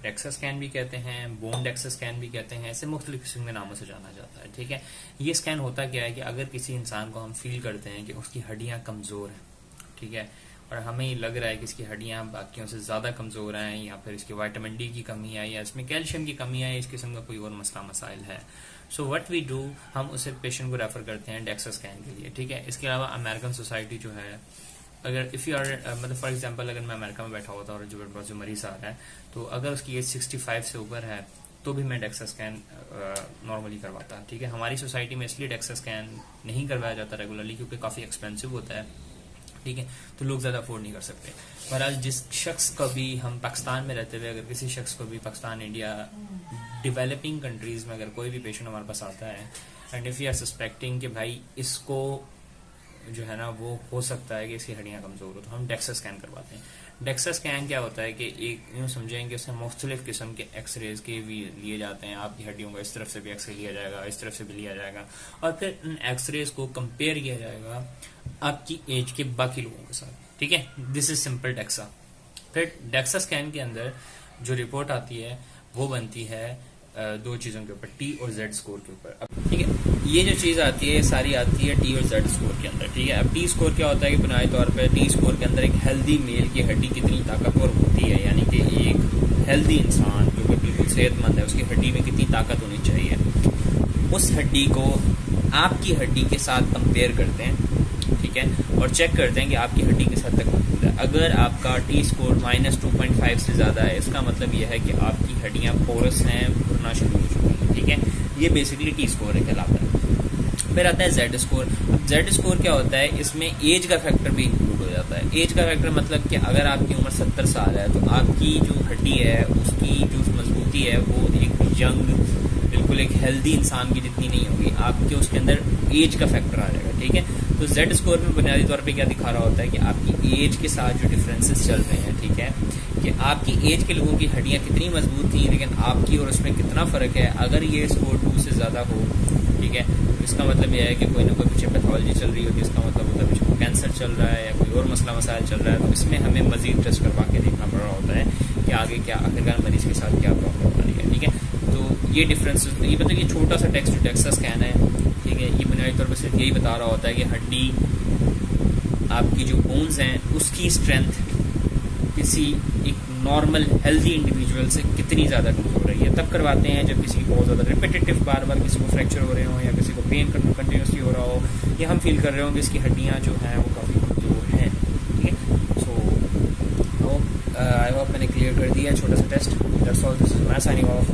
DEXA scan भी कहते हैं, बोन डेक्सा स्कैन भी कहते हैं, ऐसे मुख्तलिफ किस्म के नामों से जाना जाता है। ठीक है, ये स्कैन होता क्या है कि अगर किसी इंसान को हम फील करते हैं कि उसकी हड्डियां कमजोर हैं, ठीक है, और हमें लग रहा है कि इसकी हड्डियां बाकियों से ज्यादा कमजोर हैं, या फिर इसकी विटामिन डी की कमी है, या इसमें कैल्शियम की कमी है, इस किस्म का कोई और मसला मसाइल है, सो व्हाट वी डू, हम उसे पेशेंट को रेफर करते हैं डेक्सा स्कैन के लिए। ठीक है, इसके अलावा अमेरिकन सोसाइटी जो है, अगर इफ यू आर मतलब फॉर एग्जांपल अगर मैं अमेरिका में बैठा होता और जो मरीज आ रहा है, तो अगर उसकी एज 65 से ऊपर है तो भी मैं डेक्सा स्कैन नॉर्मली करवाता। ठीक है, हमारी सोसाइटी में इसलिए डेक्सा स्कैन नहीं करवाया जाता रेगुलरली क्योंकि काफी एक्सपेंसिव होता है। ठीक है, तो लोग ज्यादा अफोर्ड नहीं कर सकते। पर आज जिस शख्स को भी हम पाकिस्तान में रहते हुए, अगर किसी शख्स को भी पाकिस्तान, इंडिया, डेवलपिंग कंट्रीज में अगर कोई भी पेशेंट हमारे पास आता है and if you are suspecting कि भाई इसको जो है ना वो हो सकता है कि इसकी हड्डियां कमजोर हो, तो हम डेक्सा स्कैन करवाते हैं। डेक्सा स्कैन क्या होता है कि एक यूँ समझेंगे उसमें मुख्तलिफ किस्म के एक्सरेज के भी लिए जाते हैं। आपकी हड्डियों का इस तरफ से भी एक्सरे लिया जाएगा, इस तरफ से भी लिया जाएगा, और फिर इन एक्सरेज को कंपेयर किया जाएगा आपकी एज के बाकी लोगों के साथ। ठीक है, दिस इज सिंपल डेक्सा। फिर डेक्सा स्कैन के अंदर जो रिपोर्ट आती है वो बनती है दो चीजों के ऊपर, टी और जेड स्कोर के ऊपर। ठीक है, ये जो चीज आती है सारी आती है टी और जेड स्कोर के अंदर। ठीक है, अब टी स्कोर क्या होता है कि बुनियादी तौर पर टी स्कोर के अंदर एक हेल्दी मेल की हड्डी कितनी ताकतवर होती है, यानी कि एक हेल्दी इंसान जो कि बिल्कुल सेहतमंद है उसकी हड्डी में कितनी ताकत होनी चाहिए, उस हड्डी को आपकी हड्डी के साथ कंपेयर करते हैं। ठीक है, और चेक करते हैं कि आपकी हड्डी किस हद तक मजबूत है। अगर आपका टी स्कोर -2.5 से ज्यादा है, इसका मतलब यह है कि आपकी हड्डियां पोरस हैं, भरना शुरू हो चुकी हैं। ठीक है, ये बेसिकली टी स्कोर कहलाता है। फिर आता है जेड स्कोर। अब जेड स्कोर क्या होता है, इसमें एज का फैक्टर भी इंक्लूड हो जाता है। एज का फैक्टर मतलब कि अगर आपकी उम्र 70 साल है तो आपकी जो हड्डी है उसकी जो मजबूती है वो एक यंग, बिल्कुल एक हेल्दी इंसान की जितनी नहीं होगी, आपके उसके अंदर एज का फैक्टर आ जाएगा। ठीक है, तो जेड स्कोर में बुनियादी तौर पे क्या दिखा रहा होता है कि आपकी एज के साथ जो डिफरेंसेस चल रहे हैं, ठीक है, कि आपकी एज के लोगों की हड्डियां कितनी मजबूत थी लेकिन आपकी और उसमें कितना फर्क है। अगर ये स्कोर 2 से ज्यादा हो, ठीक है, तो इसका मतलब यह है कि कोई ना कोई पीछे पैथोलॉजी चल रही होगी, इसका मतलब होता है पीछे कैंसर चल रहा है या कोई और मसला मसाइल चल रहा है। तो इसमें हमें मजीद टेस्ट करवा के देखना पड़ रहा होता है कि आगे क्या आखिरकार मरीज के साथ क्या प्रॉब्लम आ रही है। ठीक है, तो ये डिफरेंस, ये मतलब ये छोटा सा टेक्स्ट जो डेक्सा स्कैन है, ठीक है, ये बुनियादी तौर पर सिर्फ यही बता रहा होता है कि हड्डी, आपकी जो बोन्स हैं उसकी स्ट्रेंथ किसी एक नॉर्मल हेल्दी इंडिविजुअल से कितनी ज्यादा कमजोर है। ये तब करवाते हैं जब किसी को बहुत ज्यादा रिपीटेटिव बार बार किसी को फ्रैक्चर हो रहे हो या किसी को पेन कंटिन्यूसली हो रहा हो, या हम फील कर रहे हो कि इसकी हड्डियां जो हैं वो काफी कमजोर हैं। ठीक है, सो आई होप मैंने क्लियर कर दिया छोटा सा test. That's all, this is my signing of.